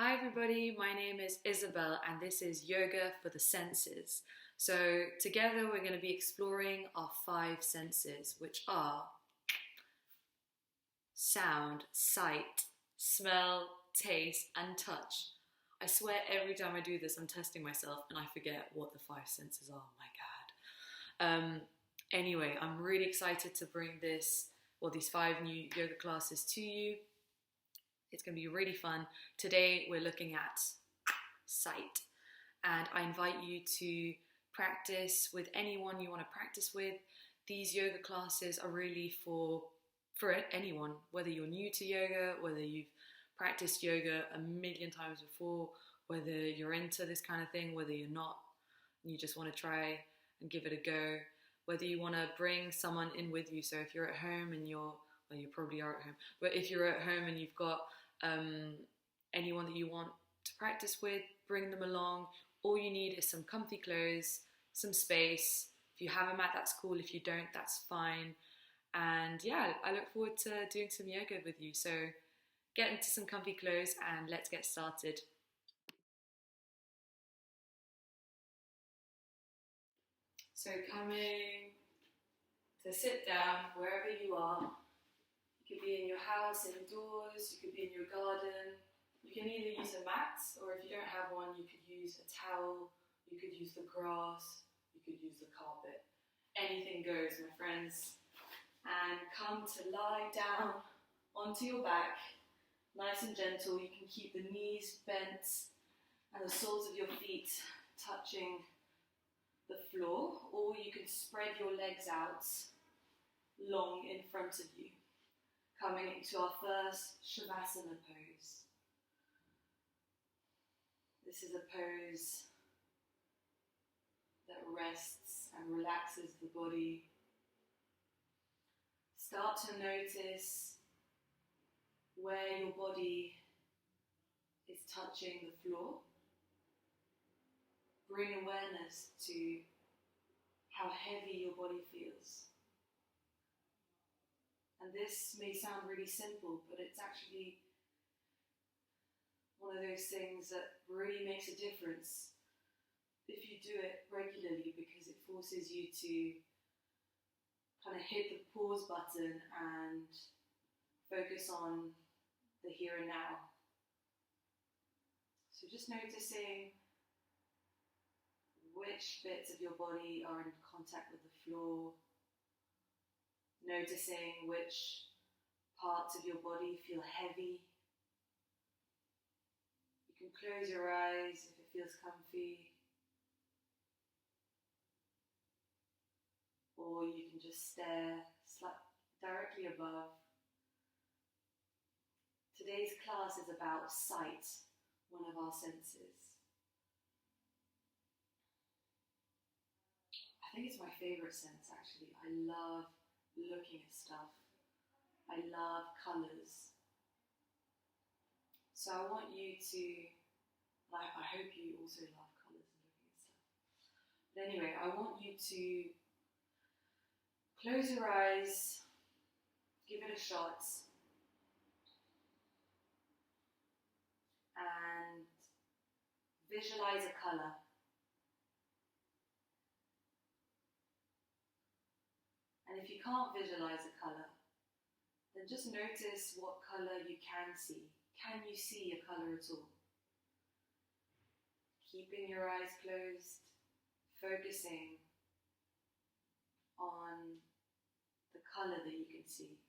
Hi everybody, my name is Isabelle and this is Yoga for the Senses. So together we're going to be exploring our five senses, which are sound, sight, smell, taste and touch. I swear every time I do this I'm testing myself and I forget what the five senses are, my god. Anyway, I'm really excited to bring these five new yoga classes to you. It's going to be really fun. Today we're looking at sight, and I invite you to practice with anyone you want to practice with. These yoga classes are really for anyone, whether you're new to yoga, whether you've practiced yoga a million times before, whether you're into this kind of thing, whether you're not, and you just want to try and give it a go, whether you want to bring someone in with you. So if you're at home and you probably are at home, but if you're at home and you've got anyone that you want to practice with, bring them along. All you need is some comfy clothes, some space. If you have a mat, that's cool. If you don't, that's fine. And yeah, I look forward to doing some yoga with you. So get into some comfy clothes and let's get started. So coming to sit down wherever you are. You could be in your house, indoors, you could be in your garden. You can either use a mat, or if you don't have one, you could use a towel, you could use the grass, you could use the carpet. Anything goes, my friends. And come to lie down onto your back, nice and gentle. You can keep the knees bent and the soles of your feet touching the floor, or you can spread your legs out long in front of you. Coming into our first Shavasana pose. This is a pose that rests and relaxes the body. Start to notice where your body is touching the floor. Bring awareness to how heavy your body feels. And this may sound really simple, but it's actually one of those things that really makes a difference if you do it regularly, because it forces you to kind of hit the pause button and focus on the here and now. So just noticing which bits of your body are in contact with the floor. Noticing which parts of your body feel heavy. You can close your eyes if it feels comfy, or you can just stare directly above. Today's class is about sight, one of our senses. I think it's my favourite sense, actually. I love looking at stuff. I love colours. So I want you to, I hope you also love colours and looking at stuff. But anyway, I want you to close your eyes, give it a shot, and visualize a colour. And if you can't visualize a colour, then just notice what colour you can see. Can you see a colour at all? Keeping your eyes closed, focusing on the colour that you can see.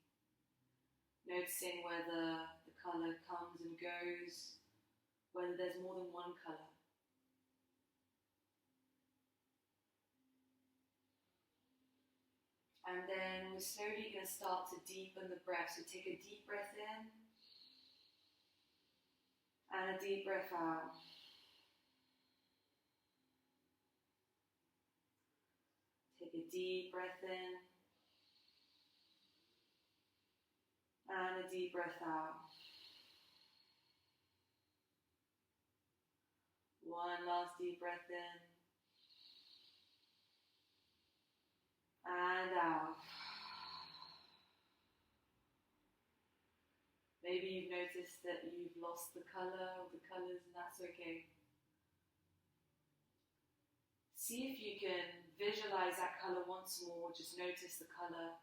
Noticing whether the colour comes and goes, whether there's more than one colour. And then we're slowly going to start to deepen the breath. So take a deep breath in and a deep breath out. Take a deep breath in and a deep breath out. One last deep breath in and out. Maybe you've noticed that you've lost the colour or the colours, and that's okay. See if you can visualize that colour once more. Just notice the colour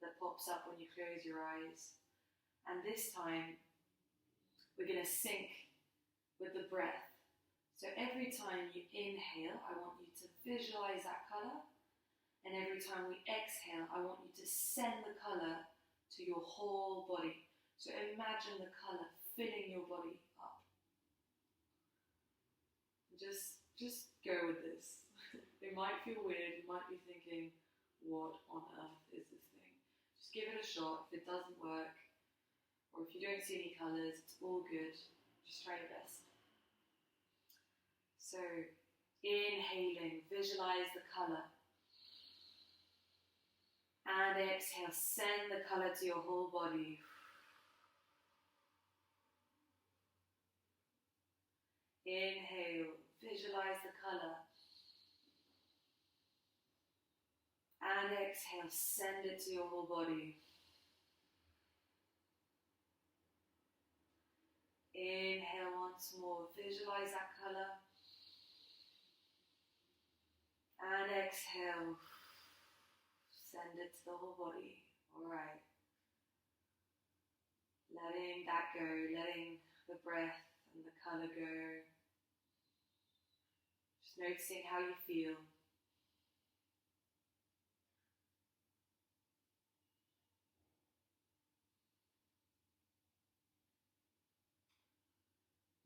that pops up when you close your eyes. And this time, we're going to sync with the breath. So every time you inhale, I want you to visualize that colour. And every time we exhale, I want you to send the colour to your whole body. So imagine the colour filling your body up. Just go with this. It might feel weird, you might be thinking, what on earth is this thing? Just give it a shot. If it doesn't work, or if you don't see any colours, it's all good. Just try your best. So, inhaling, visualize the colour. And exhale, send the colour to your whole body. Inhale, visualize the colour. And exhale, send it to your whole body. Inhale once more, visualize that colour. And exhale, send it to the whole body. Alright. Letting that go, letting the breath and the colour go. Just noticing how you feel.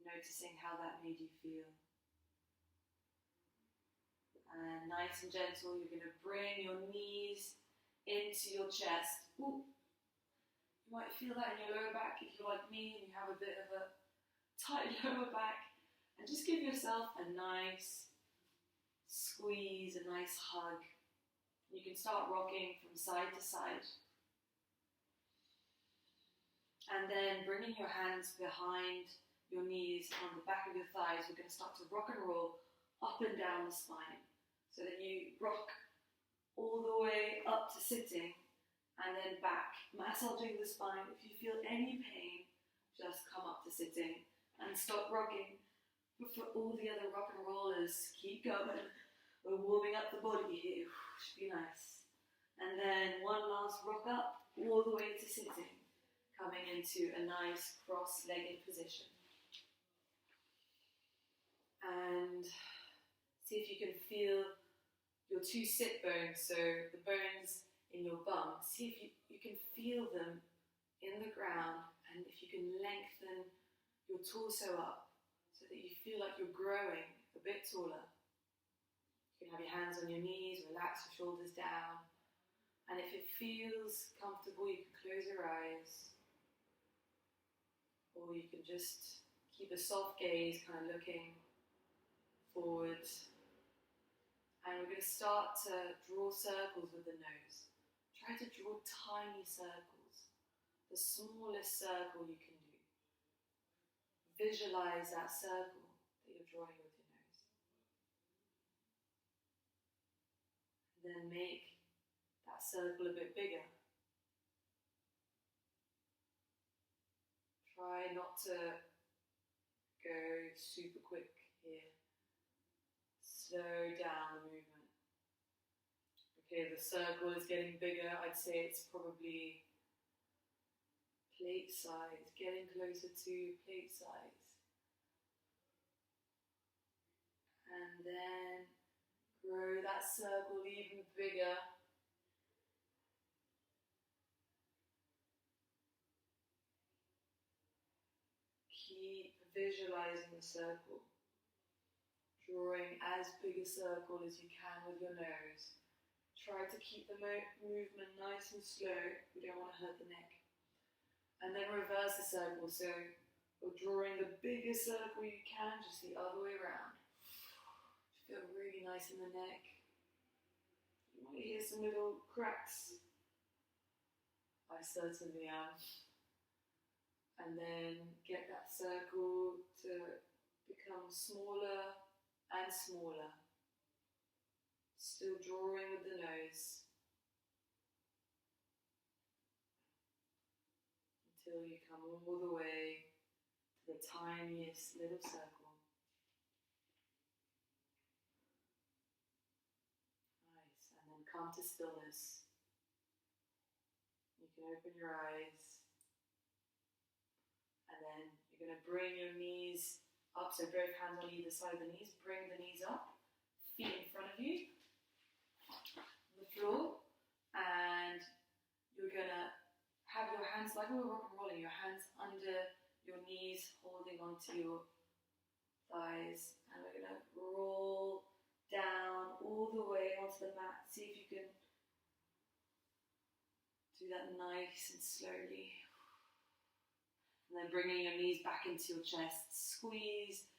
Noticing how that made you feel. And nice and gentle, you're going to bring your knees into your chest. Ooh. You might feel that in your lower back if you're like me and you have a bit of a tight lower back. And just give yourself a nice squeeze, a nice hug. You can start rocking from side to side. And then bringing your hands behind your knees on the back of your thighs, we're going to start to rock and roll up and down the spine. So that you rock all the way up to sitting and then back, massaging the spine. If you feel any pain, just come up to sitting and stop rocking. But for all the other rock and rollers, keep going. We're warming up the body here. Should be nice. And then one last rock up, all the way to sitting, coming into a nice cross-legged position. And see if you can feel your two sit bones, so the bones in your bum. See if you can feel them in the ground, and if you can lengthen your torso up so that you feel like you're growing a bit taller. You can have your hands on your knees, relax your shoulders down, and if it feels comfortable, you can close your eyes, or you can just keep a soft gaze, kind of looking forward. And we're going to start to draw circles with the nose. Try to draw tiny circles, the smallest circle you can do. Visualize that circle that you're drawing with your nose. And then make that circle a bit bigger. Try not to go super quick here. Slow down the movement. Okay, the circle is getting bigger. I'd say it's probably plate size, getting closer to plate size. And then grow that circle even bigger. Keep visualizing the circle. Drawing as big a circle as you can with your nose. Try to keep the movement nice and slow. We don't want to hurt the neck. And then reverse the circle. So you're drawing the biggest circle you can, just the other way around. Feel really nice in the neck. You might hear some little cracks. I certainly am. And then get that circle to become smaller and smaller, still drawing with the nose, until you come all the way to the tiniest little circle. Nice. And then come to stillness. You can open your eyes. And then you're going to bring your knees up, so both hands on either side of the knees. Bring the knees up, feet in front of you, on the floor. And you're going to have your hands, like we were rock and rolling, your hands under your knees, holding onto your thighs. And we're going to roll down all the way onto the mat. See if you can do that nice and slowly. And then bringing your knees back into your chest, squeeze.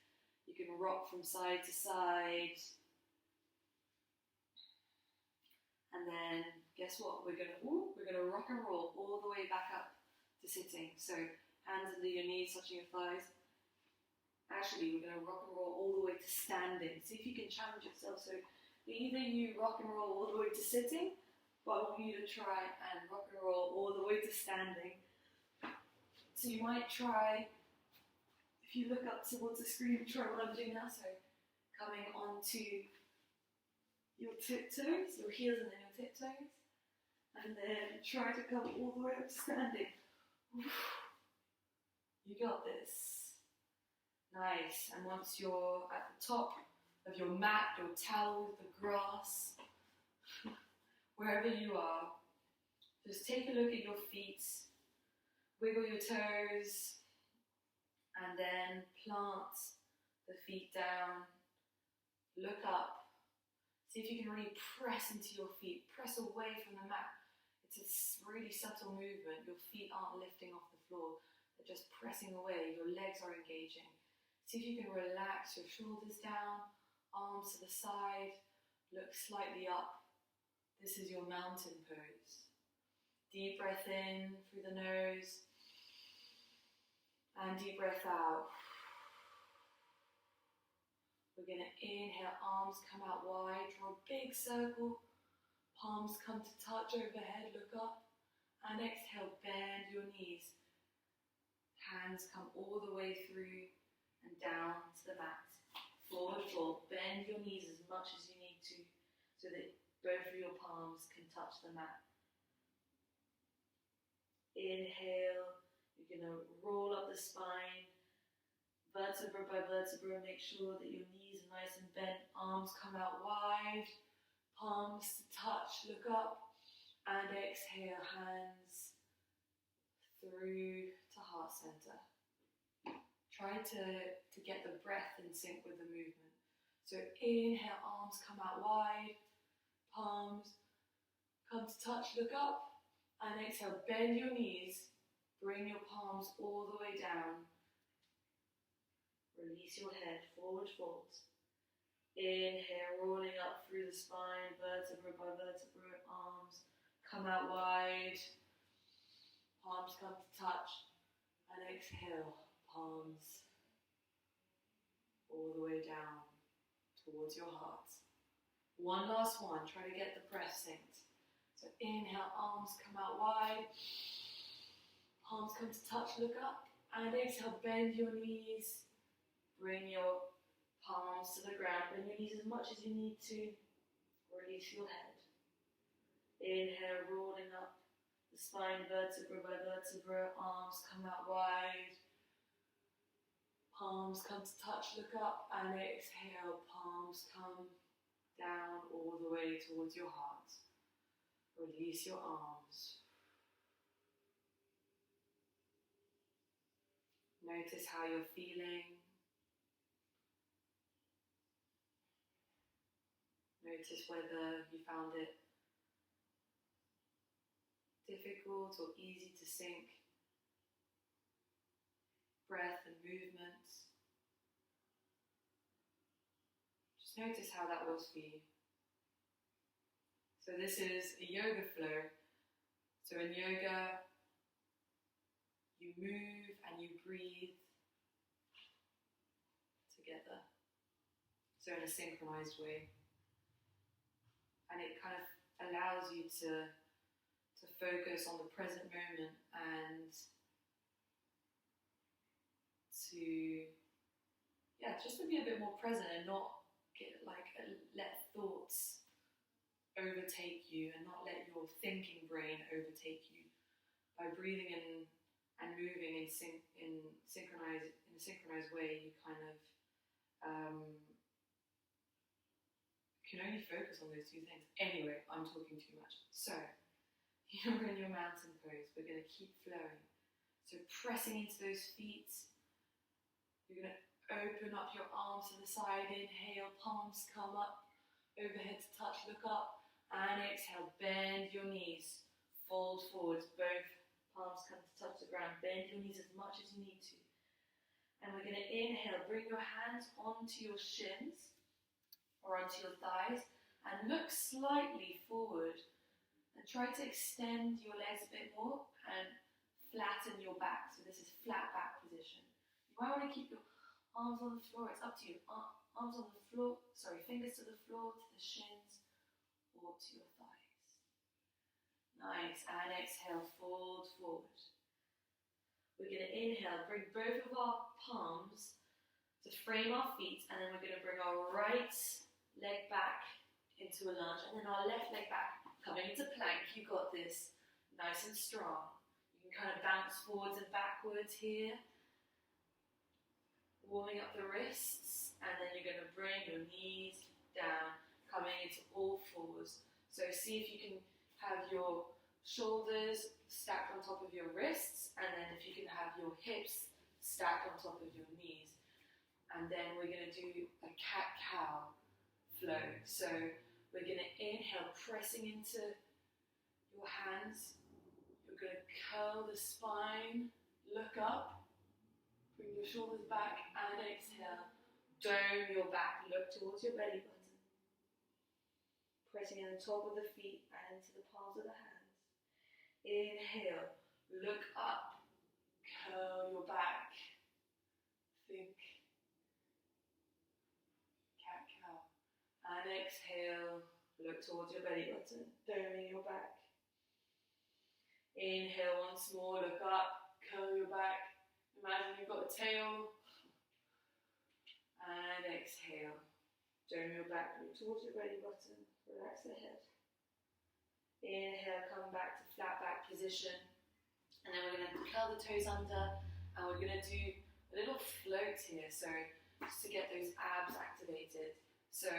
You can rock from side to side. And then, guess what? We're gonna rock and roll all the way back up to sitting. So hands under your knees, touching your thighs. Actually, we're gonna rock and roll all the way to standing. See if you can challenge yourself. So either you rock and roll all the way to sitting, but I want you to try and rock and roll all the way to standing. So you might try, if you look up towards the screen, try what I'm doing now. So coming onto your tiptoes, your heels and then your tiptoes. And then try to come all the way up to standing. You got this. Nice. And once you're at the top of your mat, your towel, the grass, wherever you are, just take a look at your feet. Wiggle your toes, and then plant the feet down. Look up. See if you can really press into your feet. Press away from the mat. It's a really subtle movement. Your feet aren't lifting off the floor. They're just pressing away. Your legs are engaging. See if you can relax your shoulders down, arms to the side, look slightly up. This is your mountain pose. Deep breath in through the nose. And deep breath out. We're going to inhale, arms come out wide, draw a big circle. Palms come to touch overhead, look up. And exhale, bend your knees. Hands come all the way through and down to the mat. Forward fold, bend your knees as much as you need to so that both of your palms can touch the mat. Inhale. You're going to roll up the spine, vertebra by vertebra. Make sure that your knees are nice and bent. Arms come out wide, palms to touch, look up, and exhale, hands through to heart center. Try to get the breath in sync with the movement. So inhale, arms come out wide, palms come to touch, look up, and exhale, bend your knees. Bring your palms all the way down. Release your head, forward fold. Inhale, rolling up through the spine, vertebra by vertebra, arms come out wide. Palms come to touch. And exhale, palms all the way down towards your heart. One last one, try to get the breath synced. So inhale, arms come out wide. Palms come to touch, look up, and exhale, bend your knees, bring your palms to the ground, bend your knees as much as you need to, release your head. Inhale, rolling up the spine, vertebra by vertebra, arms come out wide, palms come to touch, look up, and exhale, palms come down all the way towards your heart. Release your arms. Notice how you're feeling. Notice whether you found it difficult or easy to sync breath and movements. Just notice how that was for you. So this is a yoga flow. So in yoga, you move and you breathe together. So in a synchronized way. And it kind of allows you to focus on the present moment and to, yeah, just to be a bit more present and not get let thoughts overtake you and not let your thinking brain overtake you. By breathing in and moving in a synchronized way, you kind of can only focus on those two things. Anyway, I'm talking too much. So, you're in your mountain pose. We're going to keep flowing. So pressing into those feet. You're going to open up your arms to the side. Inhale, palms come up, overhead to touch, look up. And exhale, bend your knees, fold forwards, both palms come to touch the ground. Bend your knees as much as you need to. And we're going to inhale, bring your hands onto your shins or onto your thighs and look slightly forward and try to extend your legs a bit more and flatten your back. So this is flat back position. You might want to keep your arms on the floor, it's up to you. Arms on the floor, fingers to the floor, to the shins or to your thighs. Nice, and exhale, fold forward. We're going to inhale, bring both of our palms to frame our feet, and then we're going to bring our right leg back into a lunge, and then our left leg back, coming into plank. You got this, nice and strong. You can kind of bounce forwards and backwards here, warming up the wrists, and then you're going to bring your knees down, coming into all fours. So see if you can have your shoulders stacked on top of your wrists, and then if you can have your hips stacked on top of your knees. And then we're going to do a cat-cow flow. So we're going to inhale, pressing into your hands. You're going to curl the spine, look up, bring your shoulders back, and exhale. Dome your back, look towards your belly button. Pressing in the top of the feet and into the palms of the hands. Inhale, look up, curl your back, think cat-cow. And exhale, look towards your belly button, doming your back. Inhale once more, look up, curl your back. Imagine you've got a tail. And exhale, dome your back, look towards your belly button, relax the head. Inhale, come back to flat back position. And then we're going to curl the toes under, and we're going to do a little float here, so just to get those abs activated. So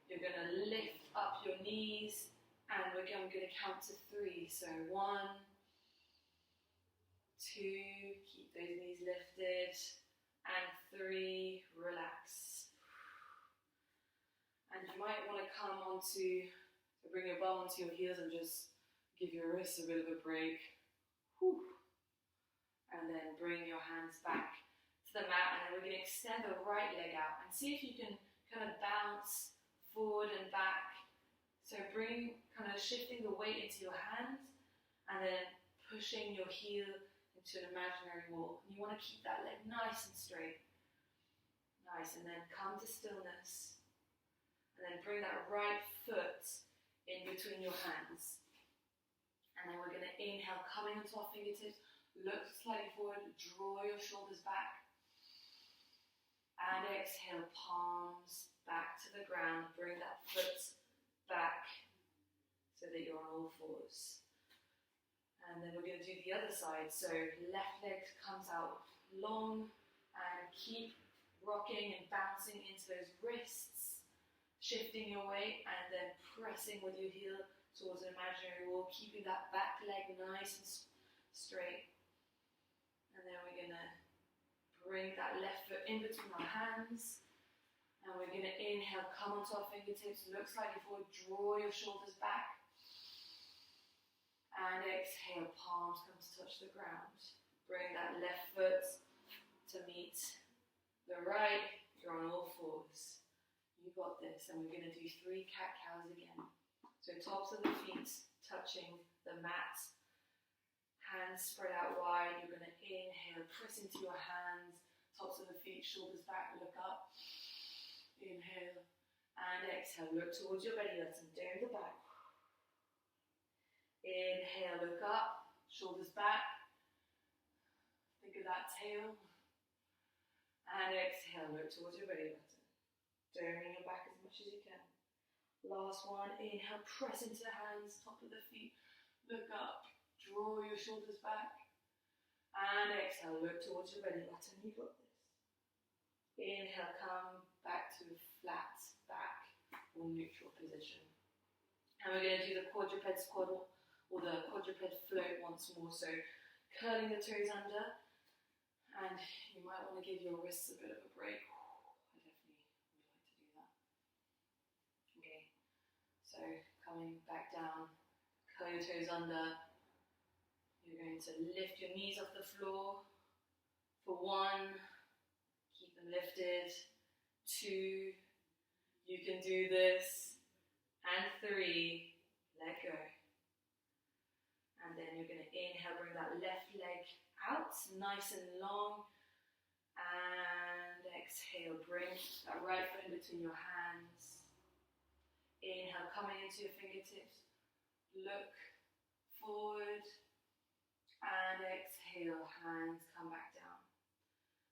you're going to lift up your knees, and I'm going to count to 3. So 1, 2, keep those knees lifted, and 3, relax. And you might want to come onto, bring your bum onto your heels and just give your wrists a bit of a break. Whew. And then bring your hands back to the mat, and then we're going to extend the right leg out and see if you can kind of bounce forward and back. So shifting the weight into your hands and then pushing your heel into an imaginary wall. And you want to keep that leg nice and straight. Nice, and then come to stillness. And then bring that right foot in between your hands. And then we're going to inhale, coming onto our fingertips. Look slightly forward, draw your shoulders back. And exhale, palms back to the ground. Bring that foot back so that you're on all fours. And then we're going to do the other side. So left leg comes out long and keep rocking and bouncing into those wrists. Shifting your weight and then pressing with your heel towards an imaginary wall, keeping that back leg nice and straight. And then we're going to bring that left foot in between our hands. And we're going to inhale, come onto our fingertips, look slightly forward, draw your shoulders back. And exhale, palms come to touch the ground. Bring that left foot to meet the right, you're on all fours. You got this, and we're going to do 3 cat-cows again. So tops of the feet touching the mat, hands spread out wide. You're going to inhale, press into your hands, tops of the feet, shoulders back, look up. Inhale, and exhale, look towards your belly button, dome the back. Inhale, look up, shoulders back. Think of that tail. And exhale, look towards your belly button. Turning your back as much as you can. Last one, inhale, press into the hands, top of the feet. Look up, draw your shoulders back. And exhale, look towards your belly button. You got this. Inhale, come back to flat back or neutral position. And we're going to do the quadruped squat or the quadruped float once more. So curling the toes under. And you might want to give your wrists a bit of a break. I definitely would like to do that. Okay, so coming back down, curl your toes under. You're going to lift your knees off the floor for 1, keep them lifted, 2, you can do this, and 3, let go. And then you're going to inhale, bring that left leg out, nice and long. And exhale, bring that right foot in between your hands. Inhale, coming into your fingertips. Look forward. And exhale, hands come back down.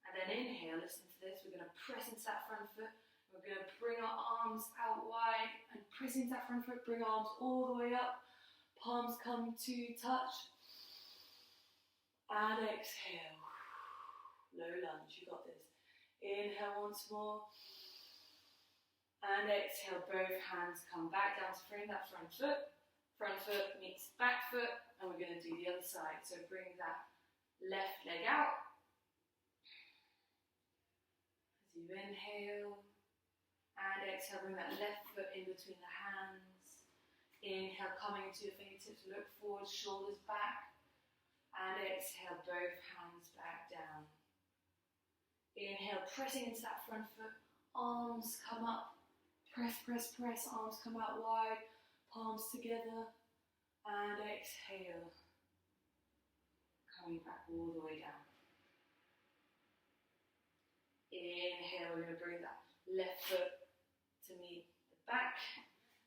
And then inhale, listen to this. We're going to press into that front foot. We're going to bring our arms out wide and press into that front foot. Bring arms all the way up. Palms come to touch. And exhale. Low lunge, you got this. Inhale once more. And exhale, both hands come back down to frame that front foot. Front foot meets back foot. And we're going to do the other side. So bring that left leg out. As you inhale. And exhale, bring that left foot in between the hands. Inhale, coming into your fingertips, look forward, shoulders back. And exhale, both hands back down. Inhale, pressing into that front foot, arms come up. Press, press, press, arms come out wide, palms together. And exhale, coming back all the way down. Inhale, we're going to bring that left foot to meet the back.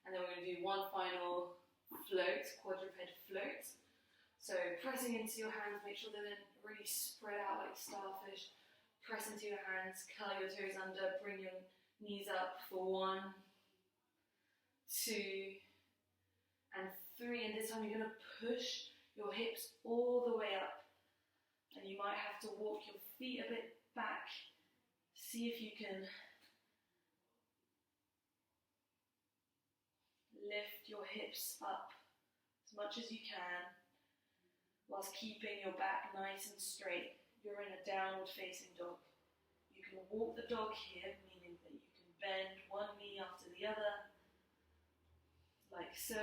And then we're going to do one final float, quadruped float. So pressing into your hands, make sure they're really spread out like starfish. Press into your hands, curl your toes under, bring your knees up for 1, 2, and 3. And this time you're going to push your hips all the way up. And you might have to walk your feet a bit back. See if you can lift your hips up as much as you can whilst keeping your back nice and straight. You're in a downward facing dog. You can walk the dog here, meaning that you can bend one knee after the other, like so.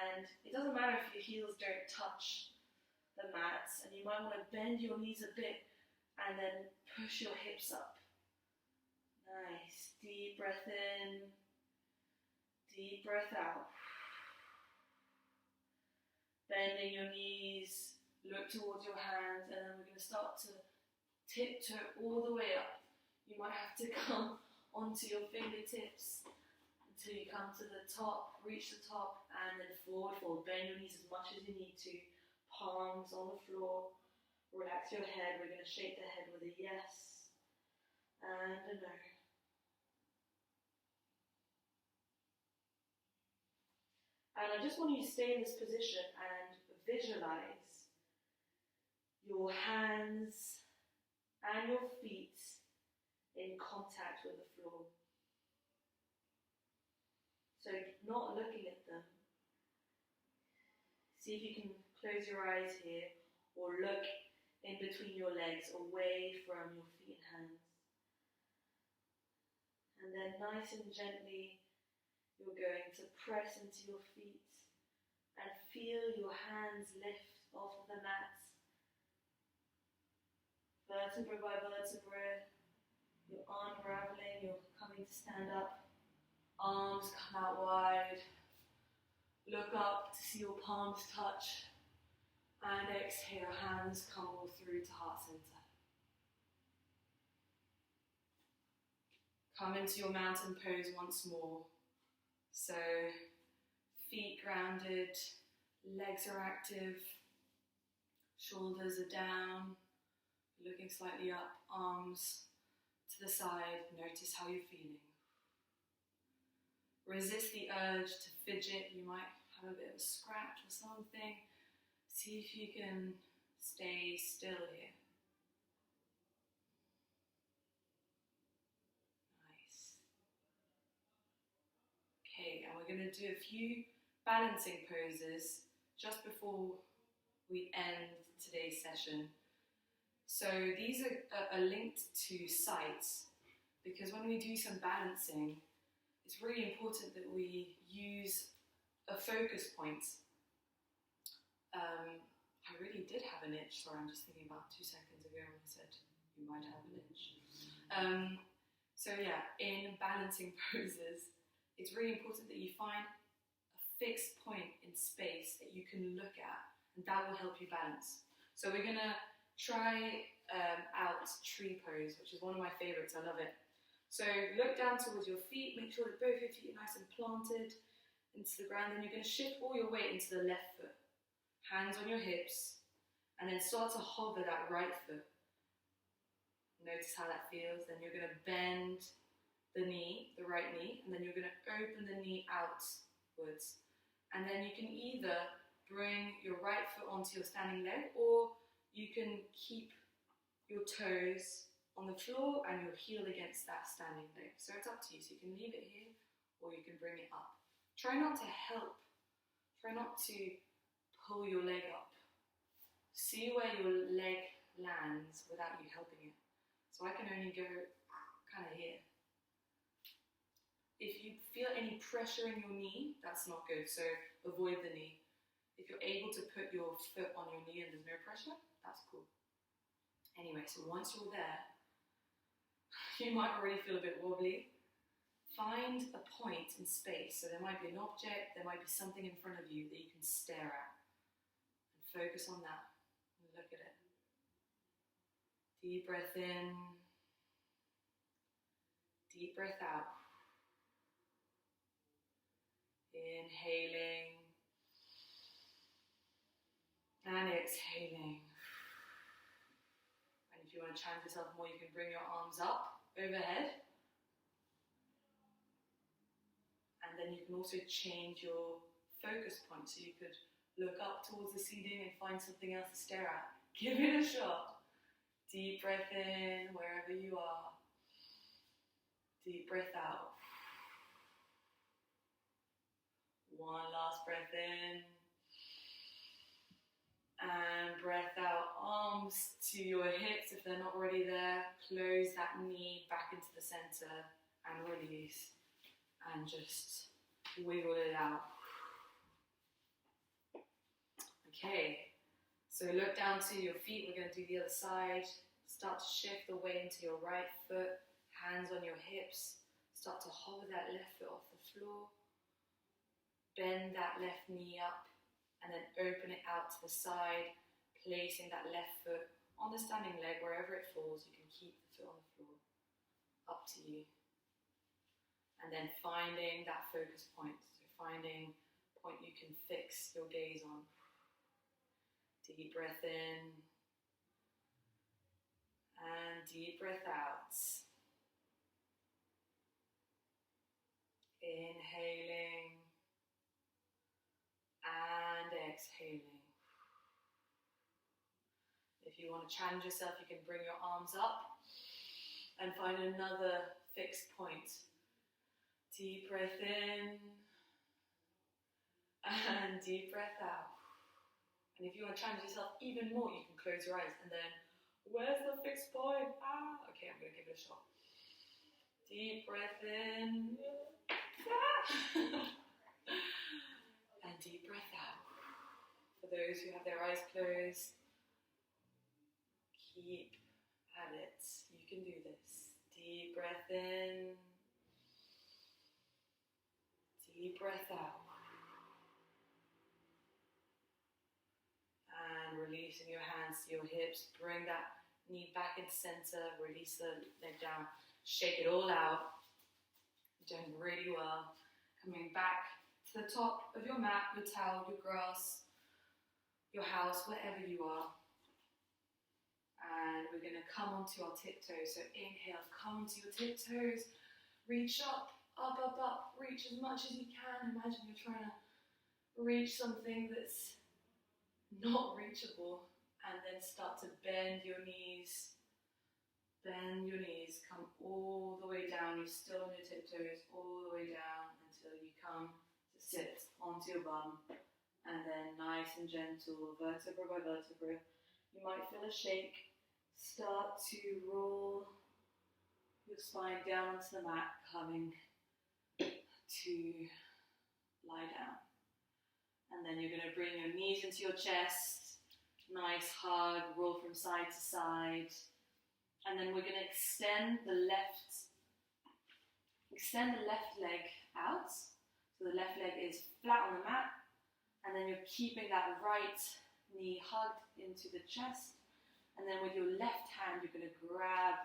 And it doesn't matter if your heels don't touch the mats, and you might want to bend your knees a bit and then push your hips up. Nice. Deep breath in. Deep breath out. Bending your knees, look towards your hands, and then we're going to start to tiptoe all the way up. You might have to come onto your fingertips until you come to the top, reach the top, and then forward fold. Bend your knees as much as you need to. Palms on the floor. Relax your head. We're going to shake the head with a yes and a no. And I just want you to stay in this position and visualize your hands and your feet in contact with the floor. So not looking at them. See if you can close your eyes here or look in between your legs away from your feet and hands. And then nice and gently you're going to press into your feet and feel your hands lift off of the mats. Vertebra by vertebra, you're unraveling, you're coming to stand up. Arms come out wide. Look up to see your palms touch. And exhale, hands come all through to heart center. Come into your mountain pose once more. So, feet grounded, legs are active, shoulders are down, Looking slightly up, arms to the side, notice how you're feeling. Resist the urge to fidget, you might have a bit of a scratch or something. See if you can stay still here. Nice. Okay, and we're going to do a few balancing poses just before we end today's session. So these are linked to sights, because when we do some balancing, it's really important that we use a focus point. I really did have an itch. Sorry, I'm just thinking about 2 seconds ago when I said you might have an itch. So yeah, in balancing poses, it's really important that you find a fixed point in space that you can look at, and that will help you balance. So we're gonna try out tree pose, which is one of my favorites. I love it. So look down towards your feet, make sure that both your feet are nice and planted into the ground. Then you're going to shift all your weight into the left foot. Hands on your hips, and then start to hover that right foot. Notice how that feels. Then you're going to bend the knee, the right knee, and then you're going to open the knee outwards. And then you can either bring your right foot onto your standing leg, or you can keep your toes on the floor and your heel against that standing leg. So it's up to you. So you can leave it here, or you can bring it up. Try not to help. Try not to pull your leg up. See where your leg lands without you helping it. So I can only go kind of here. If you feel any pressure in your knee, that's not good. So avoid the knee. If you're able to put your foot on your knee and there's no pressure, that's cool. Anyway, so once you're there, you might already feel a bit wobbly. Find a point in space. So there might be an object, there might be something in front of you that you can stare at. And focus on that and look at it. Deep breath in. Deep breath out. Inhaling. And exhaling. And if you want to challenge yourself more, you can bring your arms up overhead. And then you can also change your focus point. So you could look up towards the ceiling and find something else to stare at. Give it a shot. Deep breath in wherever you are. Deep breath out. One last breath in. And breath out. Arms to your hips if they're not already there. Close that knee back into the center and release. And just wiggle it out. Okay, so look down to your feet. We're going to do the other side. Start to shift the weight into your right foot. Hands on your hips. Start to hover that left foot off the floor. Bend that left knee up. And then open it out to the side. Placing that left foot on the standing leg. Wherever it falls, you can keep the foot on the floor. Up to you. And then finding that focus point. So finding a point you can fix your gaze on. Deep breath in. And deep breath out. Inhaling. And exhaling. If you want to challenge yourself, you can bring your arms up and find another fixed point. Deep breath in and deep breath out. And if you want to challenge yourself even more, you can close your eyes and then, where's the fixed point? Okay, I'm going to give it a shot. Deep breath in and deep breath out. For those who have their eyes closed, keep at it. You can do this. Deep breath in. Deep breath out. And releasing your hands to your hips. Bring that knee back into center. Release the leg down. Shake it all out. You're doing really well. Coming back to the top of your mat, your towel, your grass, your house, wherever you are. And we're going to come onto our tiptoes. So inhale, come onto your tiptoes. Reach up, up, up, up. Reach as much as you can. Imagine you're trying to reach something that's not reachable. And then start to bend your knees. Bend your knees. Come all the way down. You're still on your tiptoes. All the way down until you come to sit onto your bum. And then nice and gentle, vertebra by vertebra. You might feel a shake. Start to roll your spine down onto the mat, coming to lie down. And then you're going to bring your knees into your chest. Nice hug, roll from side to side. And then we're going to extend the left leg out. So the left leg is flat on the mat. And then you're keeping that right knee hugged into the chest. And then with your left hand, you're going to grab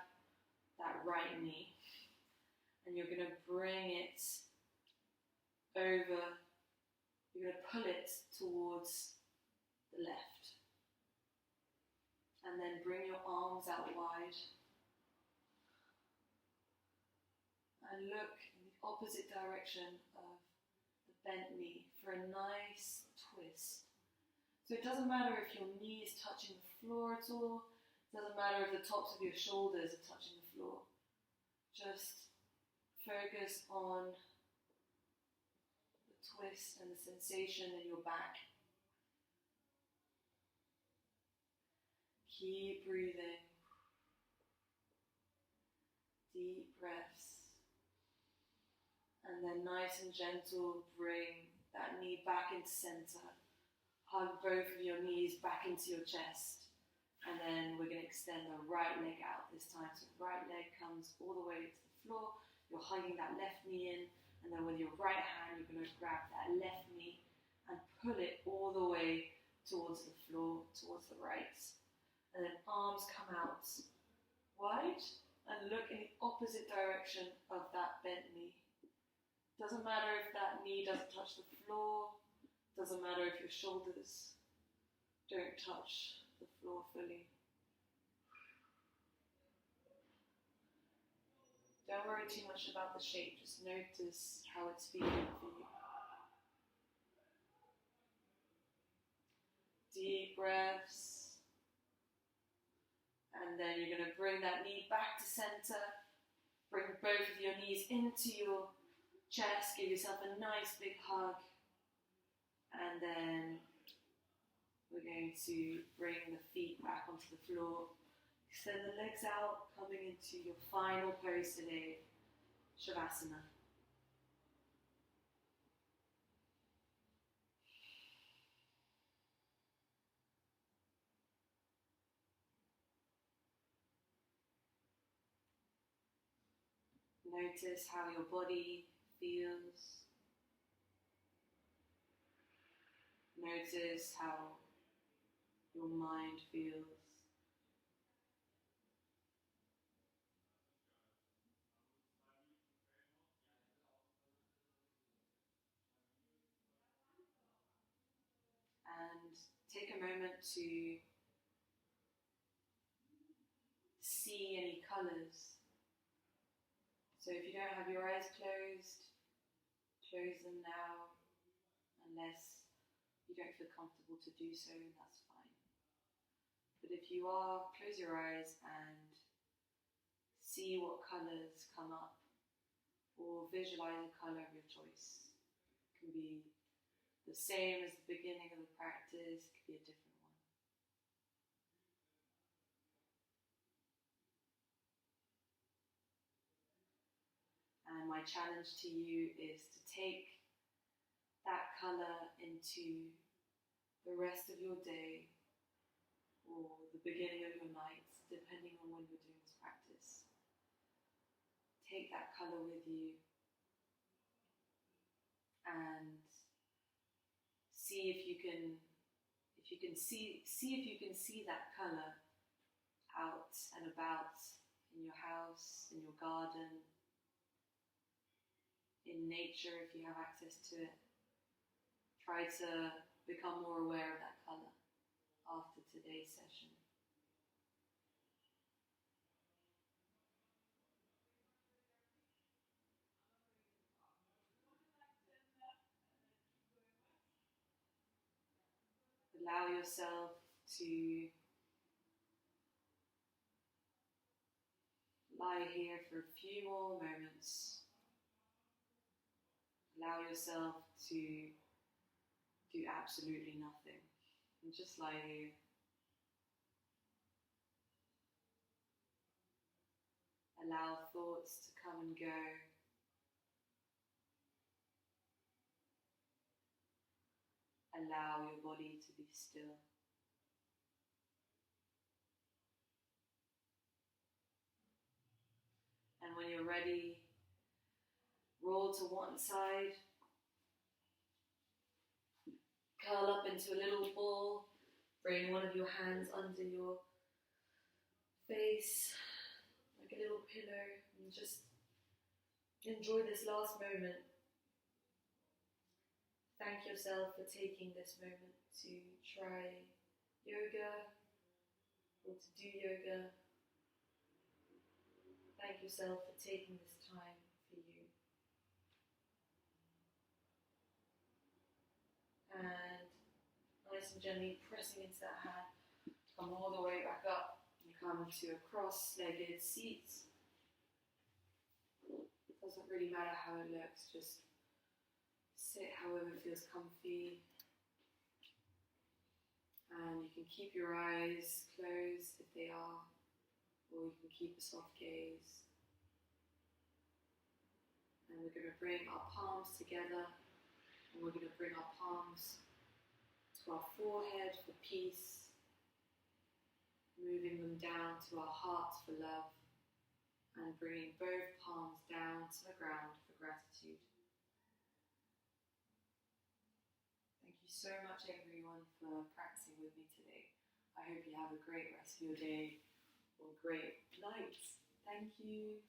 that right knee. And you're going to bring it over. You're going to pull it towards the left. And then bring your arms out wide. And look in the opposite direction of the bent knee for a nice twist. So it doesn't matter if your knee is touching the floor at all. It doesn't matter if the tops of your shoulders are touching the floor. Just focus on the twist and the sensation in your back. Keep breathing. Deep breaths. And then nice and gentle, bring that knee back into center. Hug both of your knees back into your chest. And then we're going to extend the right leg out this time. So the right leg comes all the way to the floor. You're hugging that left knee in. And then with your right hand, you're going to grab that left knee and pull it all the way towards the floor, towards the right. And then arms come out wide and look in the opposite direction of that bent knee. Doesn't matter if that knee doesn't touch the floor. Doesn't matter if your shoulders don't touch the floor fully. Don't worry too much about the shape, just notice how it's feeling for you. Deep breaths. And then you're going to bring that knee back to center. Bring both of your knees into your chest. Give yourself a nice big hug. And then we're going to bring the feet back onto the floor. Extend the legs out, coming into your final pose today, Shavasana. Notice how your body feels. Notice how your mind feels. And take a moment to see any colours. So if you don't have your eyes closed, close them now, unless you don't feel comfortable to do so, that's fine. But if you are, close your eyes and see what colours come up, or visualize a colour of your choice. It can be the same as the beginning of the practice, it could be a different one. And my challenge to you is to take that colour into the rest of your day or the beginning of your night, depending on when you're doing this practice. Take that colour with you and see if you can see that colour out and about in your house, in your garden, in nature if you have access to it. Try to become more aware of that colour after today's session. Allow yourself to lie here for a few more moments. Allow yourself to do absolutely nothing and just lie here. Allow thoughts to come and go. Allow your body to be still. And when you're ready, roll to one side. Curl up into a little ball. Bring one of your hands under your face, like a little pillow, and just enjoy this last moment. Thank yourself for taking this moment to try yoga or to do yoga. Thank yourself for taking this time for you. And nice and gently pressing into that hand, come all the way back up and come to a cross-legged seat. Doesn't really matter how it looks, just sit however feels comfy. And you can keep your eyes closed if they are, or you can keep a soft gaze. And we're going to bring our palms together, and we're going to bring our palms to our forehead for peace, moving them down to our hearts for love, and bringing both palms down to the ground for gratitude. Thank you so much, everyone, for practicing with me today. I hope you have a great rest of your day or great night. Thank you.